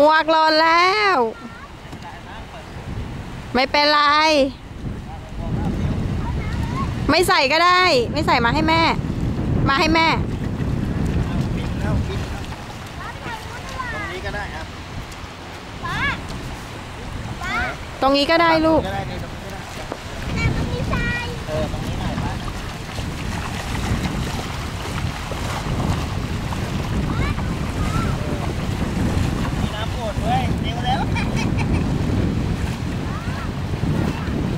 หมวกหล่นแล้ว ไม่เป็นไรไม่ใส่ก็ได้ไม่ใส่มาให้แม่มาให้แม่ตรงนี้ก็ได้ลูก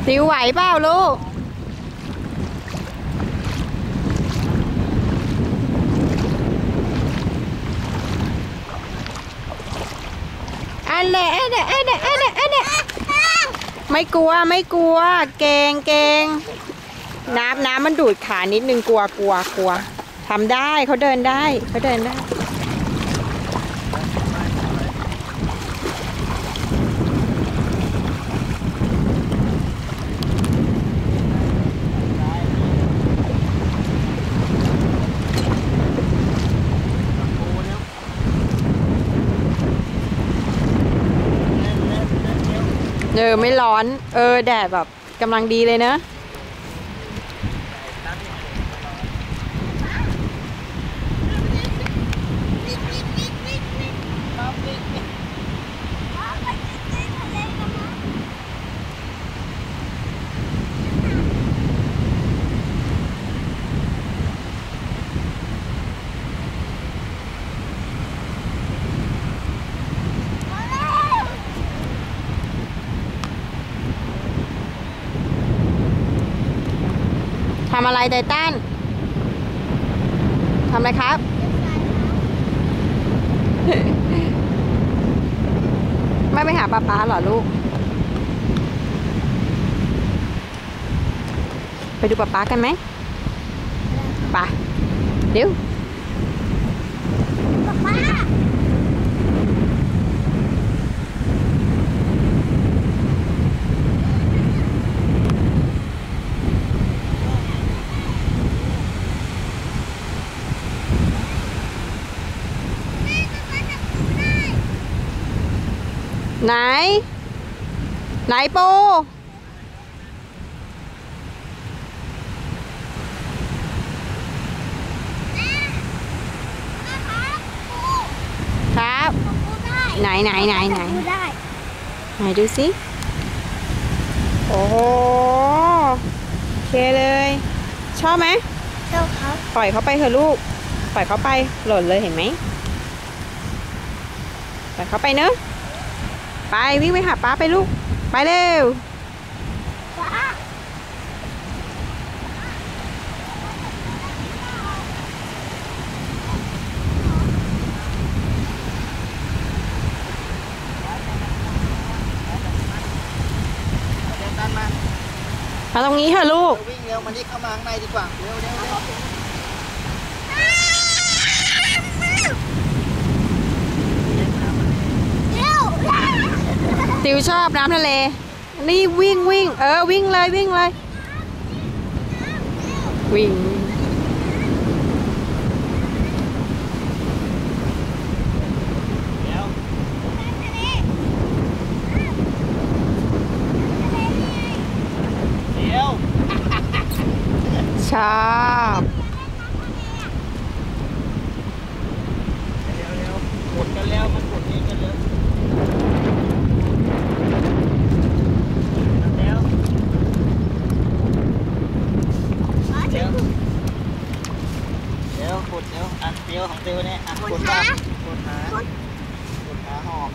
ติวไหวเปล่าลูกอันเน่ไม่กลัวเก่งน้ำมันดูดขานิดนึงกลัวทำได้เขาเดินได้ไม่ร้อนแดดแบบกำลังดีเลยนะทำอะไรไททันทำอะไรครับไม่ไปหาป๊าเหรอลูกไปดูป๊ากันไหมไปเดี๋ยวไหนปูครับไหนดูสิโอ้โหโอเคเลยชอบไหมชอบครับปล่อยเขาไปเถอะลูกปล่อยเขาไปหล่นเลยเห็นไหมปล่อยเขาไปเนอะไปวิ่งไปหาป๊าไปลูกไปเร็วมาตรงนี้เถอะลูกวิ่งเร็วมาที่เข้ามาข้างในดีกว่าเร็วติวชอบน้ำทะเลนี่วิ่งวิ่งเลยวิ่งชอบหมดกันแล้วมันหมดเองกันเลยขุดอันเตียวของเตียวเนี่ยขุดหอบ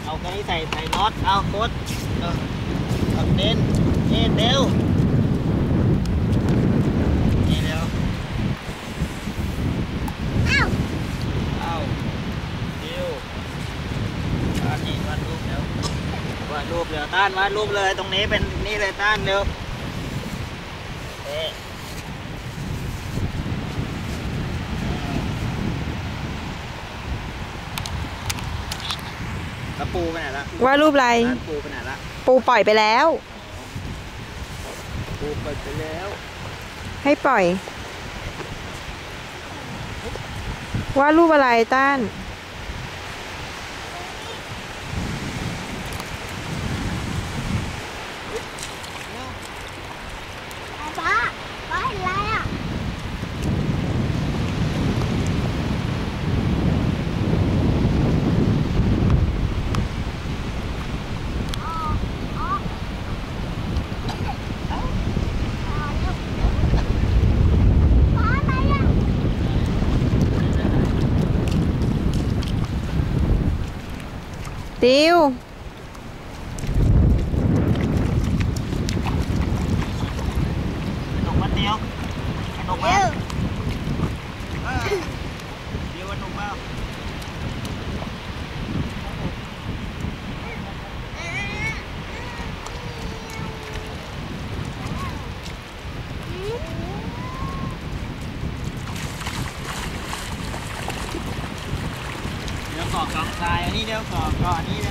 เอากระนี้ใส่น็อตเอากดเอาเน้นนี่เตียวนี่เร็วเอาเตียวนี่วาดรูปเร็วต้านวาดรูปเลยตรงนี้เป็นนี่เลยต้านเร็วแล้วปูไปไหนละว่ารูปอะไรปูไปไหนละปูปล่อยไปแล้วให้ปล่อย วาดรูปอะไรต้านป้าป้าเห็นอะไรอ่ะติวหนุกมาเดียวหนุกมาเดียวหนุกมาเดี๋ยวก่อกองทรายอันนี้เดี๋ยวก่ออันนี้เดี๋ยว